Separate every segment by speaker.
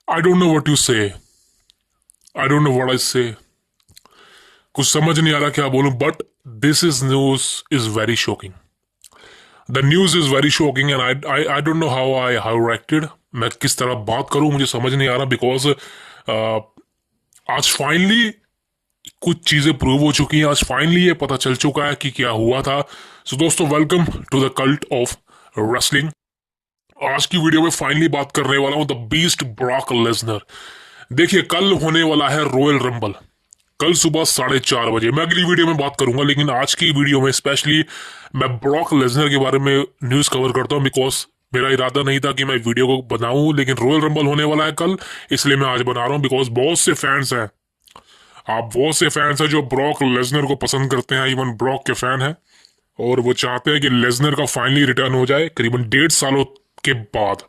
Speaker 1: I don't know what you say. I don't know what I say. कुछ समझ नहीं आ रहा क्या बोलूं, but this is news is very shocking. The news is very shocking and I don't know how reacted. मैं किस तरह बात करूं, मुझे समझ नहीं आ रहा. बिकॉज आज फाइनली कुछ चीजें प्रूव हो चुकी हैं. आज फाइनली ये पता चल चुका है कि क्या हुआ था. सो दोस्तों, welcome to the cult of wrestling. आज की वीडियो में फाइनली बात करने वाला हूं द बीस्ट ब्रॉक लेसनर. देखिए, कल होने वाला है रॉयल रंबल. कल सुबह 4:30 बजे. मैं अगली वीडियो में बात करूंगा, लेकिन आज की वीडियो में स्पेशली मैं ब्रॉक लेसनर के बारे में न्यूज कवर करता हूं. बिकॉज मेरा इरादा नहीं था कि मैं वीडियो को बनाऊं, लेकिन रॉयल रंबल होने वाला है कल, इसलिए मैं आज बना रहा हूं. बिकॉज बहुत से फैंस हैं, आप बहुत से फैंस हैं जो ब्रॉक लेसनर को पसंद करते हैं, इवन ब्रॉक के फैन हैं, और वो चाहते हैं कि लेसनर का फाइनली रिटर्न हो जाए करीबन 1.5 सालों के बाद.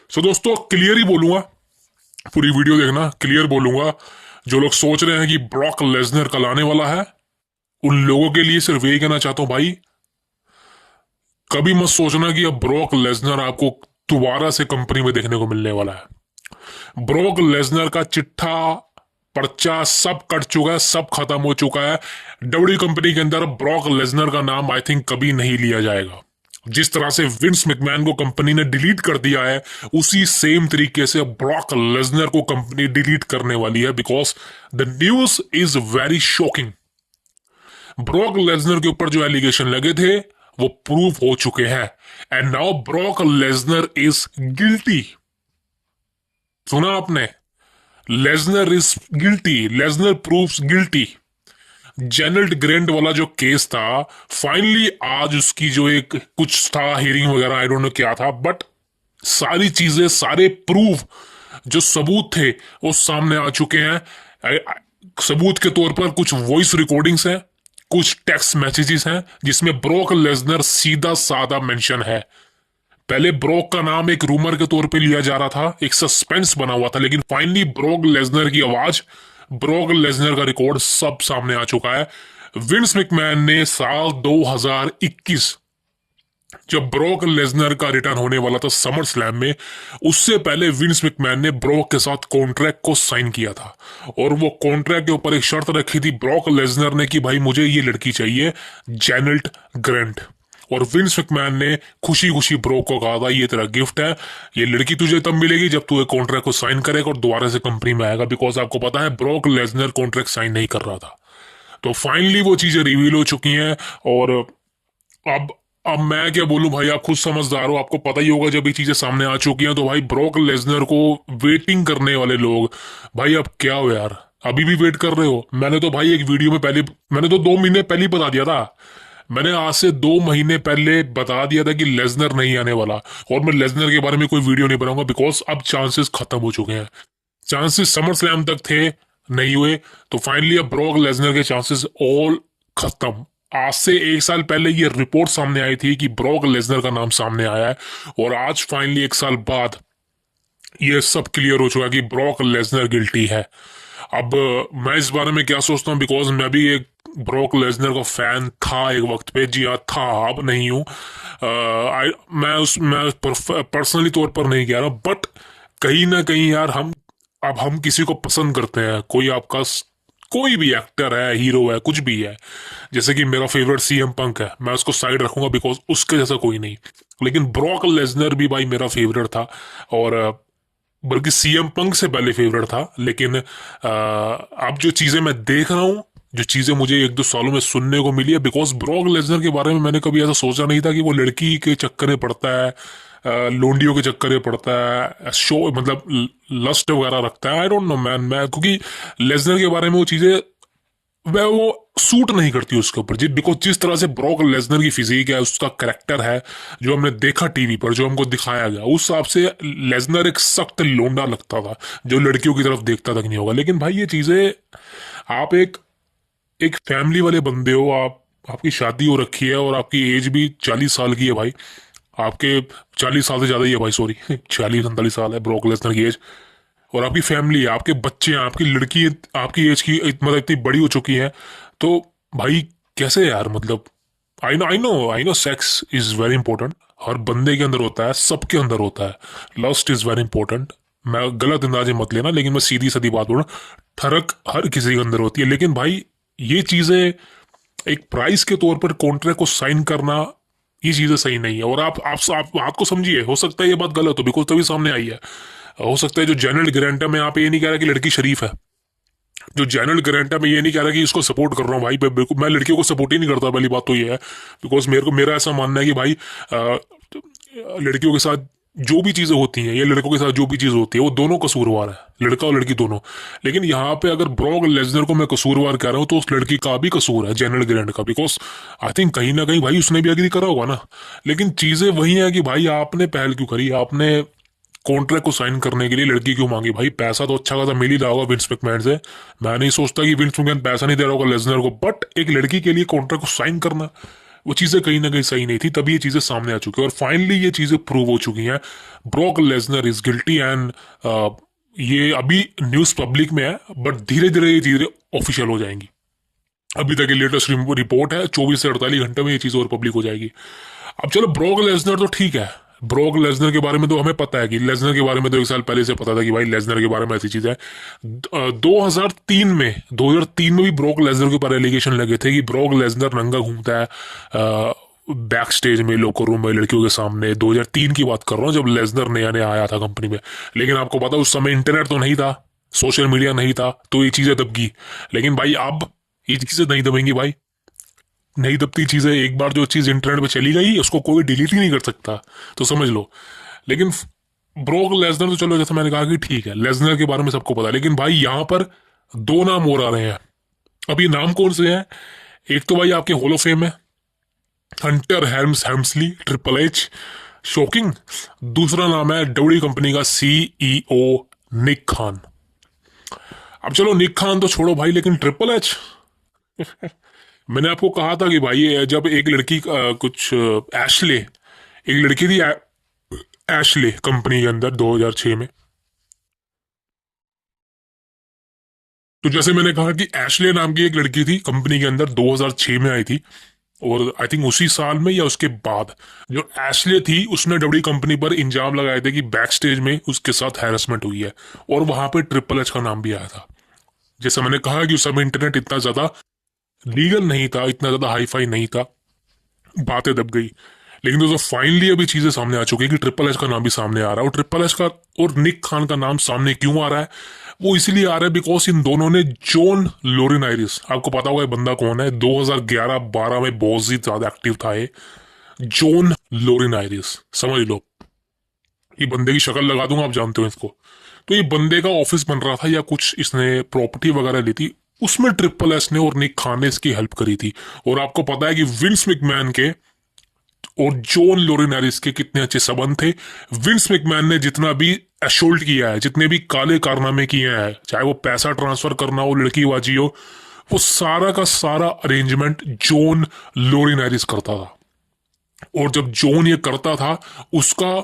Speaker 1: सो दोस्तों, क्लियर ही बोलूंगा, पूरी वीडियो देखना, क्लियर बोलूंगा. जो लोग सोच रहे हैं कि ब्रॉक लेसनर कल आने वाला है, उन लोगों के लिए सिर्फ यही कहना चाहता हूं, भाई कभी मत सोचना कि अब ब्रॉक लेसनर आपको दोबारा से कंपनी में देखने को मिलने वाला है. ब्रॉक लेसनर का चिट्ठा पर्चा सब कट चुका है, सब खत्म हो चुका है. डब्ल्यू कंपनी के अंदर ब्रॉक लेसनर का नाम आई थिंक कभी नहीं लिया जाएगा. जिस तरह से विंस मैकमैन को कंपनी ने डिलीट कर दिया है, उसी सेम तरीके से ब्रॉक लेसनर को कंपनी डिलीट करने वाली है. Because the news is very shocking. Brock Lesnar के ऊपर जो एलिगेशन लगे थे वो प्रूव हो चुके हैं, and now Brock Lesnar is guilty. सुना आपने? Lesnar is guilty. Lesnar proves guilty. जेनल्ड ग्रेंट वाला जो केस था, फाइनली आज उसकी जो एक कुछ था हियरिंग वगैरह, आई डोंट नो क्या था, बट सारी चीजें, सारे प्रूफ, जो सबूत थे वो सामने आ चुके हैं. सबूत के तौर पर कुछ वॉइस रिकॉर्डिंग्स हैं, कुछ टेक्स्ट मैसेजेस हैं जिसमें ब्रॉक लेसनर सीधा साधा मेंशन है. पहले ब्रॉक का नाम एक रूमर के तौर पे लिया जा रहा था, एक सस्पेंस बना हुआ था, लेकिन फाइनली ब्रॉक लेसनर की आवाज, ब्रॉक लेसनर का रिकॉर्ड सब सामने आ चुका है. विंस मैकमैन ने साल 2021, जब ब्रॉक लेसनर का रिटर्न होने वाला था समर स्लैम में, उससे पहले विंस मैकमैन ने ब्रॉक के साथ कॉन्ट्रैक्ट को साइन किया था. और वो कॉन्ट्रैक्ट के ऊपर एक शर्त रखी थी ब्रॉक लेसनर ने कि भाई मुझे ये लड़की चाहिए, जेनेट ग्रेंट. और विंस मैकमैन ने खुशी खुशी ब्रॉक को कहा था ये तेरा गिफ्ट है, ये लड़की तुझे तब मिलेगी जब तू एक कॉन्ट्रैक्ट को साइन करेगा और दोबारा से कंपनी में आएगा. बिकॉज आपको पता है ब्रॉक लेसनर कॉन्ट्रैक्ट साइन नहीं कर रहा था. तो फाइनली वो चीजें रिवील हो चुकी हैं. और अब मैं क्या बोलूं भाई, आप खुद समझदार हो, आपको पता ही होगा जब ये चीजें सामने आ चुकी हैं. तो भाई ब्रॉक लेसनर को वेटिंग करने वाले लोग, भाई अब क्या हो यार, अभी भी वेट कर रहे हो? मैंने तो भाई एक वीडियो में पहले, मैंने तो 2 महीने पहले ही बता दिया था. मैंने आज से 2 महीने पहले बता दिया था कि लेसनर नहीं आने वाला, और मैं लेसनर के बारे में कोई वीडियो नहीं बनाऊंगा. बिकॉज अब चांसेस खत्म हो चुके हैं. चांसेस समर स्लैम तक थे, नहीं हुए, तो फाइनली अब ब्रॉक लेसनर के चांसेस ऑल खत्म. आज से 1 साल पहले ये रिपोर्ट सामने आई थी कि ब्रॉक लेसनर का नाम सामने आया है, और आज फाइनली 1 साल बाद ये सब क्लियर हो चुका है कि ब्रॉक लेसनर गिल्टी है. अब मैं इस बारे में क्या सोचता हूँ, बिकॉज मैं भी एक ब्रॉक लेसनर का फैन था एक वक्त पे. जी हाँ, था, अब नहीं हूँ. मैं पर्सनली तौर पर नहीं कह रहा, बट कहीं ना कहीं यार हम किसी को पसंद करते हैं, कोई आपका कोई भी एक्टर है, हीरो है, कुछ भी है. जैसे कि मेरा फेवरेट सीएम पंक है, मैं उसको साइड रखूंगा बिकॉज उसके जैसा कोई नहीं. लेकिन ब्रॉक लेसनर भी भाई मेरा फेवरेट था, और बल्कि सीएम पंक से पहले फेवरेट था. लेकिन अब जो चीजें मैं देख रहा हूँ, जो चीजें मुझे 1-2 सालों में सुनने को मिली है, बिकॉज ब्रॉक लेसनर के बारे में मैंने कभी ऐसा सोचा नहीं था कि वो लड़की के चक्कर में पड़ता है, लोंडियों के चक्कर में पड़ता है, शो मतलब लस्ट वगैरह रखता है. आई डोंट नो मैन, मैं क्योंकि लेसनर के बारे में वो चीजें वह वो सूट नहीं करती उसके ऊपर जी. बिकॉज जिस तरह से ब्रॉक लेसनर की फिजिक है, उसका करेक्टर है, जो हमने देखा टीवी पर, जो हमको दिखाया गया, उस हिसाब से लेसनर एक सख्त लोंडा लगता था जो लड़कियों की तरफ देखता तक नहीं होगा. लेकिन भाई ये चीजें, आप एक एक फैमिली वाले बंदे हो, आपकी शादी हो रखी है, और आपकी एज भी 40 साल की है भाई. आपके 40 साल से ज्यादा ही है भाई, सॉरी 40-39 साल है ब्रॉक लेसनर की एज. और आपकी फैमिली है, आपके बच्चे हैं, आपकी लड़की आपकी एज की मतलब इतनी बड़ी हो चुकी है. तो भाई कैसे यार, मतलब I know sex is very important. हर बंदे के अंदर होता है, सबके अंदर होता है. लस्ट इज वेरी इंपॉर्टेंट, मैं गलत अंदाजे मत लेना, लेकिन मैं सीधी सादी बात बोल रहा हूँ, ठरक हर किसी के अंदर होती है। लेकिन भाई ये चीजें एक प्राइस के तौर पर कॉन्ट्रैक्ट को साइन करना, ये चीजें सही नहीं है। और आप बात को समझिए, हो सकता है ये बात गलत हो, बिकॉज तभी सामने आई है। हो सकता है जो जनरल गारंटर, मैं यहाँ पे ये नहीं कह रहा कि लड़की शरीफ है, जो जनरल गारंटर, मैं ये नहीं कह रहा कि इसको सपोर्ट कर रहा हूँ भाई, बिल्कुल मैं लड़कियों को सपोर्ट ही नहीं करता, पहली बात तो ये है। बिकॉज मेरा ऐसा मानना है कि भाई लड़कियों के साथ जो भी चीजें होती हैं या लड़कों के साथ जो भी चीज होती है वो दोनों कसूरवार है, लड़का और लड़की दोनों। लेकिन यहाँ पे अगर ब्रॉक लेसनर को मैं कसूरवार कह रहा हूँ तो उस लड़की का भी कसूर है, जनरल ग्रैंड का, बिकॉज आई थिंक कहीं ना कहीं भाई उसने भी एग्री करा होगा ना। लेकिन चीजें वही है कि भाई आपने पहल क्यों करी, आपने कॉन्ट्रैक्ट को साइन करने के लिए लड़की क्यों मांगी? भाई पैसा तो अच्छा खासा मिल ही रहा होगा विंस मैकमैन से, मैं नहीं सोचता कि विंस मैकमैन पैसा नहीं दे रहा होगा लेसनर को, बट एक लड़की के लिए कॉन्ट्रैक्ट को साइन करना, वो चीजें कहीं ना कहीं सही नहीं थी, तभी ये चीजें सामने आ चुकी है और फाइनली ये चीजें प्रूव हो चुकी हैं। Brock Lesnar is guilty and ये अभी न्यूज पब्लिक में है, बट धीरे धीरे ये चीजें ऑफिशियल हो जाएंगी। अभी तक ये लेटेस्ट रिपोर्ट है, 24 से 48 घंटे में ये चीज और पब्लिक हो जाएगी। अब चलो ब्रॉक लेसनर तो ठीक है, ब्रॉक लेसनर के बारे में तो हमें पता है कि लेसनर के बारे में तो एक साल पहले से पता था कि भाई लेसनर के बारे में ऐसी चीज है। 2003 में भी ब्रॉक लेसनर के ऊपर एलिगेशन लगे थे कि ब्रॉक लेसनर नंगा घूमता है बैक स्टेज में, लोकर रूम में, लड़कियों के सामने। 2003 की बात कर रहा हूँ जब लेसनर नया नया आया था कंपनी में। लेकिन आपको पता उस समय इंटरनेट तो नहीं था, सोशल मीडिया नहीं था, तो ये चीजें दबगी। लेकिन भाई अब ये चीजें नहीं दबेंगी भाई, नहीं दबती चीजें। एक बार जो चीज इंटरनेट पे चली गई उसको कोई डिलीट ही नहीं कर सकता, तो समझ लो। लेकिन ब्रॉक लेसनर तो चलो जैसे मैंने कहा कि ठीक है, लेसनर के बारे में सबको पता है, लेकिन भाई यहाँ पर दो नाम और आ रहे हैं। अब ये नाम कौन से हैं? एक तो भाई आपके हॉल ऑफ फेम है हंटर हेम्सली, ट्रिपल एच, शॉकिंग। दूसरा नाम है डब्ल्यू कंपनी का सीईओ निक खान। अब चलो निक खान तो छोड़ो भाई, लेकिन ट्रिपल एच मैंने आपको कहा था कि भाई जब एक लड़की कुछ एशले, एक लड़की थी एशले कंपनी के अंदर 2006 में। तो जैसे मैंने कहा कि एशले नाम की एक लड़की थी कंपनी के अंदर, 2006 में आई थी। और आई थिंक उसी साल में या उसके बाद जो एशले थी उसने डब्ल्यू कंपनी पर इंजाम लगाए थे कि बैक स्टेज में उसके साथ हैरेसमेंट हुई है, और वहां पे ट्रिपल एच का नाम भी आया था। जैसे मैंने कहा कि उस समय इंटरनेट इतना ज्यादा लीगल नहीं था, इतना ज्यादा हाई फाई नहीं था, बातें दब गई। लेकिन दोस्तों फाइनली अभी चीजें सामने आ चुकी है कि ट्रिपल एच का नाम भी सामने आ रहा है। और ट्रिपल एच का और निक खान का नाम सामने क्यों आ रहा है? वो इसलिए आ रहा है बिकॉज इन दोनों ने जॉन लोरिन आयरिस, आपको पता होगा ये बंदा कौन है, 2011-12 में बहुत ही ज्यादा एक्टिव था ये जॉन लोरिन आयरिस, समझ लो। ये बंदे की शक्ल लगा दूंगा, आप जानते हो इसको। तो ये बंदे का ऑफिस बन रहा था या कुछ इसने प्रॉपर्टी वगैरह ली थी, उसमें ट्रिपल एस ने और निक खान ने इसकी हेल्प करी थी। और आपको पता है कि विंस मैकमैन के और जॉन लोरिन हैरिस के कितने अच्छे संबंध थे। विंस मैकमैन ने जितना भी एशोल्ट किया है, जितने भी काले कारनामे किए हैं, चाहे वो पैसा ट्रांसफर करना हो, लड़कीबाजी हो, वो सारा का सारा अरेंजमेंट जॉन लोरिन हैरिस करता था। और जब जॉन ये करता था, उसका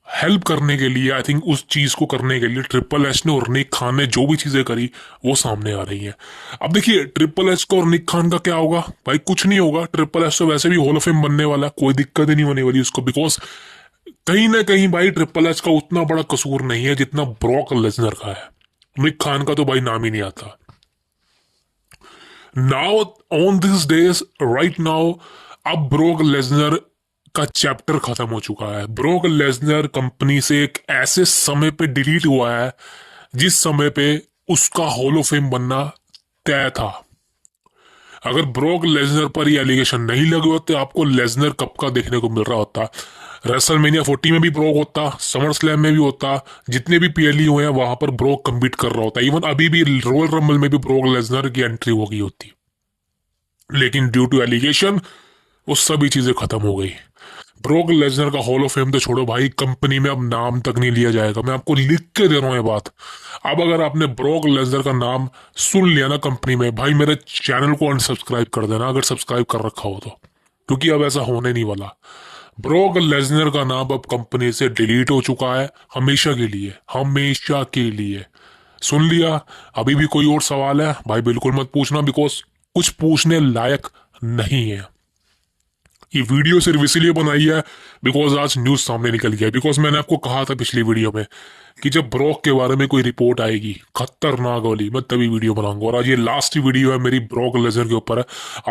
Speaker 1: हेल्प करने के लिए, आई थिंक उस चीज को करने के लिए ट्रिपल एच ने और निक खान ने जो भी चीजें करी वो सामने आ रही हैं। अब देखिए ट्रिपल एच का और निक खान का क्या होगा भाई? कुछ नहीं होगा। ट्रिपल एच तो वैसे भी हॉल ऑफ फेम बनने वाला, कोई दिक्कत ही नहीं होने वाली उसको, बिकॉज कहीं ना कहीं भाई ट्रिपल एच का उतना बड़ा कसूर नहीं है जितना ब्रॉक लेसनर का है। निक खान का तो भाई नाम ही नहीं आता। Now on this days right now, अब ब्रॉक लेसनर का चैप्टर खत्म हो चुका है। ब्रॉक लेसनर कंपनी से एक ऐसे समय पे डिलीट हुआ है जिस समय पे उसका हॉल ऑफ फेम बनना तय था। अगर ब्रॉक लेसनर पर ये एलिगेशन नहीं लगे होते तो आपको लेसनर कप का देखने को मिल रहा होता, रेसलमेनिया 40 में भी ब्रॉक होता, समर स्लैम में भी होता, जितने भी पीएलई हुए हैं वहां पर ब्रॉक कम्पीट कर रहा होता, इवन अभी भी रॉयल रंबल में भी ब्रॉक लेसनर की एंट्री हो गई होती। लेकिन ड्यू टू एलिगेशन वो सभी चीजें खत्म हो गई। ब्रॉक लेसनर का हॉल ऑफ फेम तो छोड़ो भाई, कंपनी में अब नाम तक नहीं लिया जाएगा। मैं आपको लिख के दे रहा हूं ये बात। अब अगर आपने ब्रॉक लेसनर का नाम सुन लिया ना कंपनी में, भाई मेरे चैनल को अनसब्सक्राइब कर देना अगर सब्सक्राइब कर रखा हो तो, क्योंकि अब ऐसा होने नहीं वाला। ब्रॉक लेसनर का नाम अब कंपनी से डिलीट हो चुका है, हमेशा के लिए, हमेशा के लिए। सुन लिया? अभी भी कोई और सवाल है भाई बिल्कुल मत पूछना, बिकॉज कुछ पूछने लायक नहीं है। ये वीडियो सिर्फ इसलिए बनाई है बिकॉज आज न्यूज सामने निकल गया है। बिकॉज मैंने आपको कहा था पिछली वीडियो में कि जब ब्रॉक के बारे में कोई रिपोर्ट आएगी खतरनाक वाली, मैं तभी वीडियो बनाऊंगा। और आज ये लास्ट वीडियो है मेरी ब्रॉक लेसनर के ऊपर है।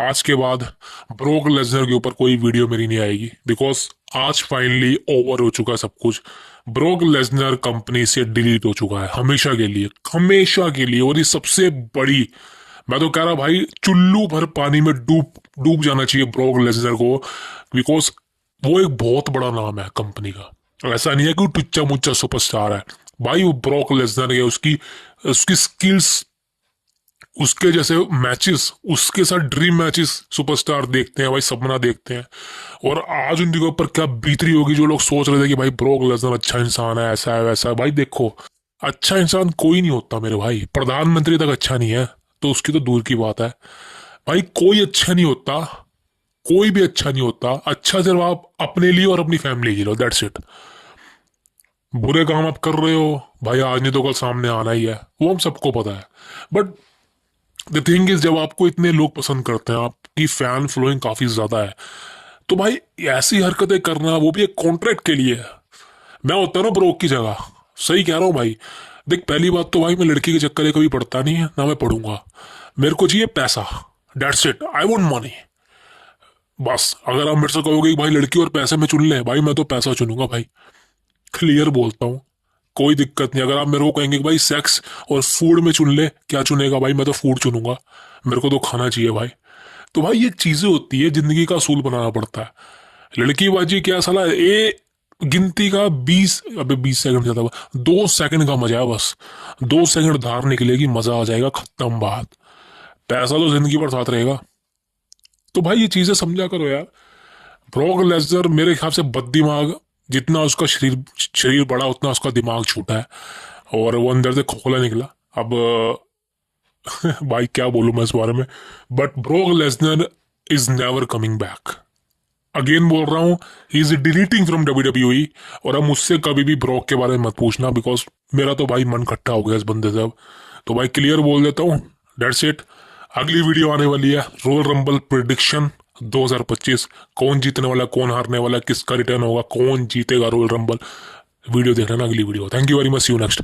Speaker 1: आज के बाद ब्रॉक लेसनर के ऊपर कोई वीडियो मेरी नहीं आएगी बिकॉज आज फाइनली ओवर हो चुका है सब कुछ। ब्रॉक लेसनर कंपनी से डिलीट हो चुका है हमेशा के लिए, हमेशा के लिए। और ये सबसे बड़ी, मैं तो कह रहा भाई चुल्लू भर पानी में डूब डूब जाना चाहिए ब्रॉक लेसनर को, बिकॉज वो एक बहुत बड़ा नाम है कंपनी का। ऐसा नहीं है कि वो टुच्चा मुच्चा सुपरस्टार है भाई, वो ब्रॉक लेसनर है। उसकी उसकी स्किल्स, उसके जैसे मैचेस, उसके साथ ड्रीम मैचेस सुपरस्टार देखते हैं भाई, सपना देखते हैं। और आज उनके ऊपर क्या बीतरी होगी जो लोग सोच रहे थे कि भाई ब्रॉक लेसनर अच्छा इंसान है, ऐसा है वैसा है। भाई देखो, अच्छा इंसान कोई नहीं होता मेरे भाई, प्रधानमंत्री तक अच्छा नहीं है तो उसकी तो दूर की बात है भाई। कोई अच्छा नहीं होता, कोई भी अच्छा नहीं होता। अच्छा सिर्फ आप अपने लिए और अपनी फैमिली के लिए, दैट्स इट। बुरे काम आप कर रहे हो भाई, आज नहीं तो कल सामने आना ही है, वो हम सबको पता है। बट द थिंग इज, जब आपको इतने लोग पसंद करते हैं, आपकी फैन फॉलोइंग काफी ज्यादा है, तो भाई ऐसी हरकतें करना, वो भी एक कॉन्ट्रैक्ट के लिए है। मैं होता ना ब्रोक की जगह, सही कह रहा हूँ भाई। देख पहली बात तो भाई मैं लड़की के चक्कर में कभी पड़ता नहीं है, ना मैं पढ़ूंगा। मेरे को चाहिए पैसा, that's it, I want money. बस अगर आप मेरे से कहोगे कि भाई लड़की और पैसे में चुन ले, भाई मैं तो पैसा चुनूंगा भाई, क्लियर बोलता हूँ। कोई दिक्कत नहीं। अगर आप मेरे को कहेंगे कि भाई सेक्स और फूड में चुन ले, क्या चुनेगा भाई, मैं तो फूड चुनूंगा, मेरे को तो खाना चाहिए भाई। तो भाई ये चीजें होती है, जिंदगी का असूल बनाना पड़ता है। लड़की बाजी क्या साला, ए गिनती का 20, अबे 20 सेकंड ज्यादा, 2 सेकंड का मजा है बस। 2 सेकंड धार निकलेगी, मजा आ जाएगा, खत्म बात। पैसा तो जिंदगी भर साथ रहेगा। तो भाई ये चीजें समझा करो यार। ब्रॉक लेसनर मेरे ख्याल से बददिमाग, जितना उसका शरीर शरीर बड़ा उतना उसका दिमाग छोटा है, और वो अंदर से खोखला निकला। अब भाई क्या बोलूं मैं इस बारे में, but Brock Lesnar is never coming back. Again बोल रहा हूँ, he is deleting from WWE। और अब मुझसे कभी भी ब्रॉक के बारे में मत पूछना, बिकॉज मेरा तो भाई मन खट्टा हो गया इस बंदे से अब। तो भाई क्लियर बोल देता हूँ, दैट्स इट। अगली वीडियो आने वाली है रोयल रंबल प्रिडिक्शन 2025, कौन जीतने वाला, कौन हारने वाला, किसका रिटर्न होगा, कौन जीतेगा रोयल रंबल। वीडियो देखना ना अगली video. Thank you very much, see you next.